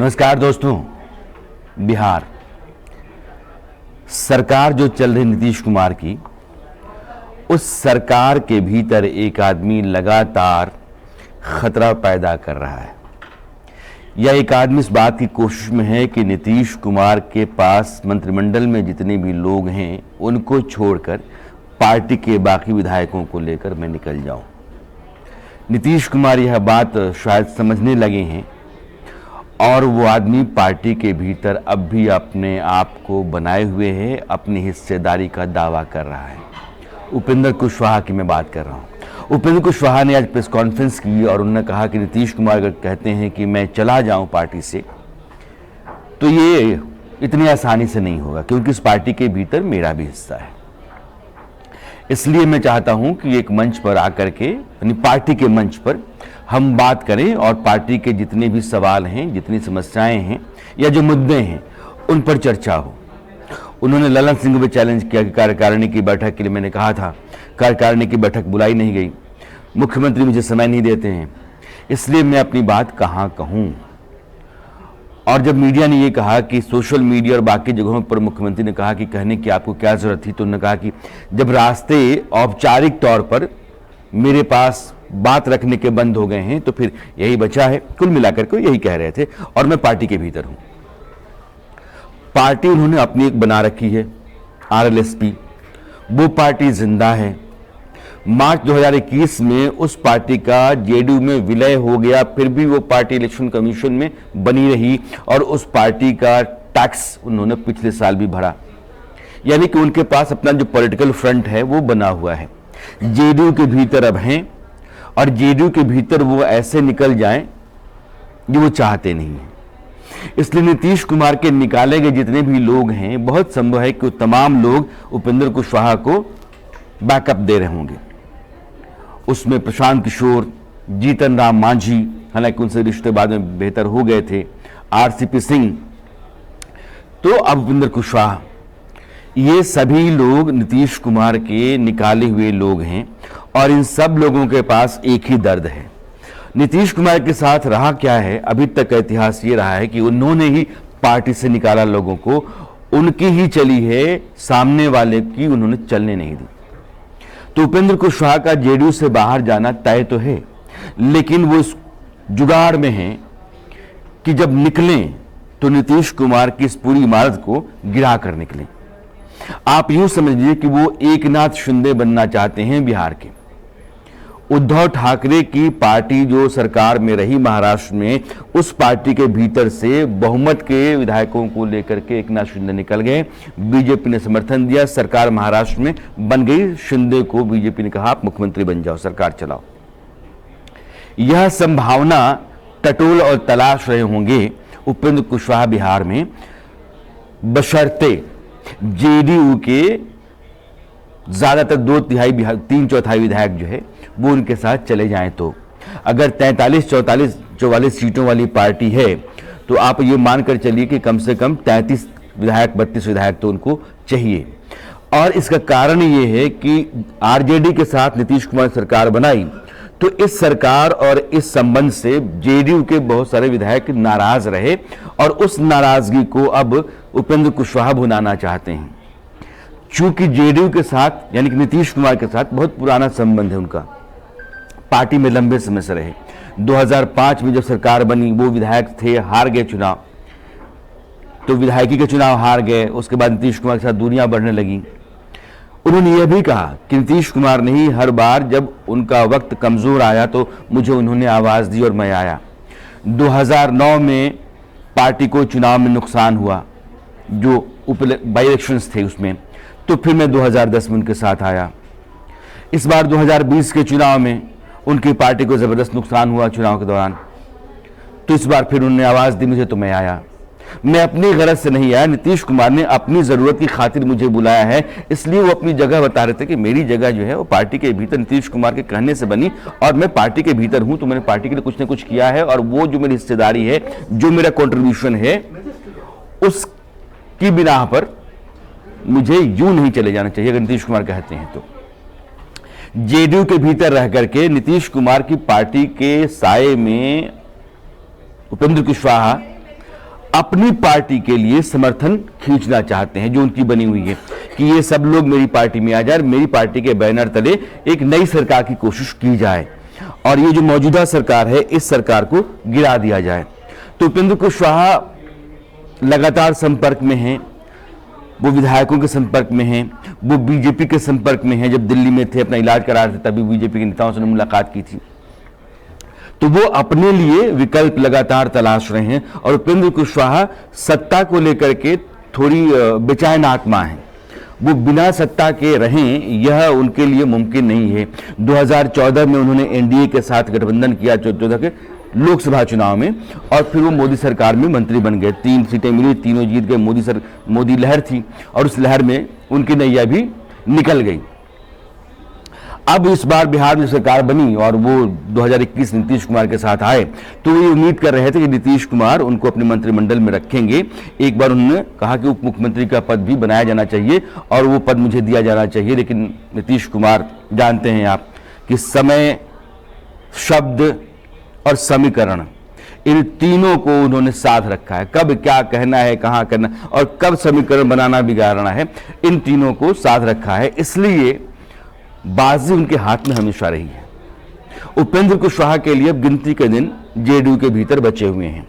नमस्कार दोस्तों। बिहार सरकार जो चल रही नीतीश कुमार की, उस सरकार के भीतर एक आदमी लगातार खतरा पैदा कर रहा है। यह एक आदमी इस बात की कोशिश में है कि नीतीश कुमार के पास मंत्रिमंडल में जितने भी लोग हैं उनको छोड़कर पार्टी के बाकी विधायकों को लेकर मैं निकल जाऊं। नीतीश कुमार यह बात शायद समझने लगे हैं और वो आदमी पार्टी के भीतर अब भी अपने आप को बनाए हुए है, अपनी हिस्सेदारी का दावा कर रहा है। उपेंद्र कुशवाहा की मैं बात कर रहा हूँ। उपेंद्र कुशवाहा ने आज प्रेस कॉन्फ्रेंस की और उन्होंने कहा कि नीतीश कुमार अगर कहते हैं कि मैं चला जाऊं पार्टी से, तो ये इतनी आसानी से नहीं होगा, क्योंकि इस पार्टी के भीतर मेरा भी हिस्सा है। इसलिए मैं चाहता हूं कि एक मंच पर आकर के, यानी पार्टी के मंच पर हम बात करें और पार्टी के जितने भी सवाल हैं, जितनी समस्याएं हैं या जो मुद्दे हैं, उन पर चर्चा हो। उन्होंने ललन सिंह को चैलेंज किया कि कार्यकारिणी की बैठक के लिए मैंने कहा था, कार्यकारिणी की बैठक बुलाई नहीं गई, मुख्यमंत्री मुझे समय नहीं देते हैं, इसलिए मैं अपनी बात कहाँ कहूँ। और जब मीडिया ने ये कहा कि सोशल मीडिया और बाकी जगहों पर मुख्यमंत्री ने कहा कि कहने की आपको क्या जरूरत थी, तो उन्होंने कहा कि जब रास्ते औपचारिक तौर पर मेरे पास बात रखने के बंद हो गए हैं तो फिर यही बचा है। कुल मिलाकर के यही कह रहे थे और मैं पार्टी के भीतर हूं। पार्टी उन्होंने अपनी एक बना रखी है, आरएलएसपी। वो पार्टी जिंदा है। मार्च 2021 में उस पार्टी का जेडीयू में विलय हो गया, फिर भी वो पार्टी इलेक्शन कमीशन में बनी रही और उस पार्टी का टैक्स उन्होंने पिछले साल भी भरा। यानी कि उनके पास अपना जो पॉलिटिकल फ्रंट है वो बना हुआ है। जेडीयू के भीतर अब हैं और जेडीयू के भीतर वो ऐसे निकल जाएं जो वो चाहते नहीं हैं। इसलिए नीतीश कुमार के निकाले गए जितने भी लोग हैं, बहुत संभव है कि तमाम लोग उपेंद्र कुशवाहा को बैकअप दे रहे होंगे। उसमें प्रशांत किशोर, जीतन राम मांझी, हालांकि उनसे रिश्ते बाद में बेहतर हो गए थे, आरसीपी सिंह, तो अब उपेंद्र कुशवाहा, ये सभी लोग नीतीश कुमार के निकाले हुए लोग हैं और इन सब लोगों के पास एक ही दर्द है। नीतीश कुमार के साथ रहा क्या है, अभी तक का इतिहास ये रहा है कि उन्होंने ही पार्टी से निकाला लोगों को, उनकी ही चली है, सामने वाले की उन्होंने चलने नहीं दी। तो उपेंद्र कुशवाहा का जेडीयू से बाहर जाना तय तो है, लेकिन वो इस जुगाड़ में है कि जब निकलें तो नीतीश कुमार की इस पूरी इमारत को गिरा कर निकलें। आप यूं समझिए कि वो एकनाथ शिंदे बनना चाहते हैं बिहार के। उद्धव ठाकरे की पार्टी जो सरकार में रही महाराष्ट्र में, उस पार्टी के भीतर से बहुमत के विधायकों को लेकर के एकनाथ शिंदे निकल गए। बीजेपी ने समर्थन दिया, सरकार महाराष्ट्र में बन गई। शिंदे को बीजेपी ने कहा आप मुख्यमंत्री बन जाओ, सरकार चलाओ। यह संभावना टटोल और तलाश रहे होंगे उपेंद्र कुशवाहा बिहार में, बशर्ते जेडीयू के ज्यादातर 3/4 विधायक जो है वो उनके साथ चले जाएं। तो अगर 43-44 सीटों वाली पार्टी है तो आप ये मानकर चलिए कि कम से कम 33 विधायक 32 विधायक तो उनको चाहिए। और इसका कारण ये है कि आरजेडी के साथ नीतीश कुमार सरकार बनाई, तो इस सरकार और इस संबंध से जेडीयू के बहुत सारे विधायक नाराज रहे और उस नाराजगी को अब उपेंद्र कुशवाहा भुनाना चाहते हैं। चूंकि जेडीयू के साथ, यानी कि नीतीश कुमार के साथ बहुत पुराना संबंध है उनका, पार्टी में लंबे समय से रहे। 2005 में जब सरकार बनी, वो विधायक थे, हार गए चुनाव, तो विधायकी के चुनाव हार गए। उसके बाद नीतीश कुमार के साथ दूरियां बढ़ने लगी। उन्होंने यह भी कहा कि नीतीश कुमार ने ही हर बार जब उनका वक्त कमजोर आया तो मुझे उन्होंने आवाज दी और मैं आया। 2009 में पार्टी को चुनाव में नुकसान हुआ, जो बाई इलेक्शंस थे उसमें, तो फिर मैं 2010 में उनके साथ आया। इस बार 2020 के चुनाव में उनकी पार्टी को जबरदस्त नुकसान हुआ चुनाव के दौरान, तो इस बार फिर उन्होंने आवाज दी मुझे, तो मैं आया। मैं अपनी गरज से नहीं आया, नीतीश कुमार ने अपनी जरूरत की खातिर मुझे बुलाया है, इसलिए वो अपनी जगह बता रहे थे कि मेरी जगह जो है वो पार्टी के भीतर नीतीश कुमार के कहने से बनी और मैं पार्टी के भीतर हूं, तो मैंने पार्टी के लिए कुछ ना कुछ किया है और वो जो मेरी हिस्सेदारी है, जो मेरा कॉन्ट्रीब्यूशन है, उसकी बिना पर मुझे यूं नहीं चले जाना चाहिए। अगर नीतीश कुमार कहते हैं तो जेडीयू के भीतर रह करके नीतीश कुमार की पार्टी के साए में उपेंद्र कुशवाहा अपनी पार्टी के लिए समर्थन खींचना चाहते हैं, जो उनकी बनी हुई है कि ये सब लोग मेरी पार्टी में आ जाए, मेरी पार्टी के बैनर तले एक नई सरकार की कोशिश की जाए और ये जो मौजूदा सरकार है इस सरकार को गिरा दिया जाए। तो उपेंद्र कुशवाहा लगातार संपर्क में हैं, वो विधायकों के संपर्क में हैं, वो बीजेपी के संपर्क में हैं। जब दिल्ली में थे, अपना इलाज करा रहे थे, तभी बीजेपी के नेताओं से मुलाकात की थी। तो वो अपने लिए विकल्प लगातार तलाश रहे हैं और उपेंद्र कुशवाहा सत्ता को लेकर के थोड़ी बेचैन आत्मा है। वो बिना सत्ता के रहें यह उनके लिए मुमकिन नहीं है। 2014 में उन्होंने एनडीए के साथ गठबंधन किया, 2014 के लोकसभा चुनाव में, और फिर वो मोदी सरकार में मंत्री बन गए। 3 सीटें मिली, तीनों जीत गए। मोदी लहर थी और उस लहर में उनकी नैया भी निकल गई। अब इस बार बिहार में सरकार बनी और वो 2021 नीतीश कुमार के साथ आए, तो ये उम्मीद कर रहे थे कि नीतीश कुमार उनको अपने मंत्रिमंडल में रखेंगे। एक बार उन्होंने कहा कि उप मुख्यमंत्री का पद भी बनाया जाना चाहिए और वो पद मुझे दिया जाना चाहिए, लेकिन नीतीश कुमार, जानते हैं आप कि समय, शब्द और समीकरण, इन तीनों को उन्होंने साथ रखा है। कब क्या कहना है, कहां करना और कब समीकरण बनाना बिगाड़ना है, इन तीनों को साथ रखा है। इसलिए बाजी उनके हाथ में हमेशा रही है। उपेंद्र कुशवाहा के लिए अब गिनती के दिन जेडीयू के भीतर बचे हुए हैं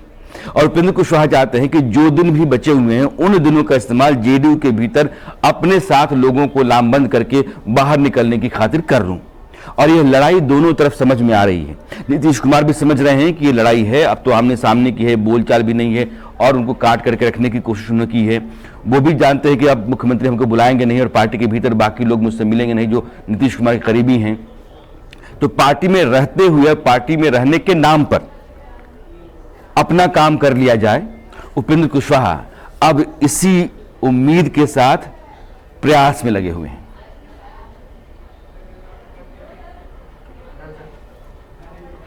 और उपेंद्र कुशवाहा चाहते हैं कि जो दिन भी बचे हुए हैं उन दिनों का इस्तेमाल जेडीयू के भीतर अपने साथ लोगों को लामबंद करके बाहर निकलने की खातिर कर लूं। और यह लड़ाई दोनों तरफ समझ में आ रही है। नीतीश कुमार भी समझ रहे हैं कि ये लड़ाई है, अब तो आमने सामने की है, बोलचाल भी नहीं है और उनको काट करके रखने की कोशिश उन्होंने की है। वो भी जानते हैं कि अब मुख्यमंत्री हमको बुलाएंगे नहीं और पार्टी के भीतर बाकी लोग मुझसे मिलेंगे नहीं जो नीतीश कुमार के करीबी हैं। तो पार्टी में रहते हुए, पार्टी में रहने के नाम पर अपना काम कर लिया जाए। उपेंद्र कुशवाहा अब इसी उम्मीद के साथ प्रयास में लगे हुए हैं।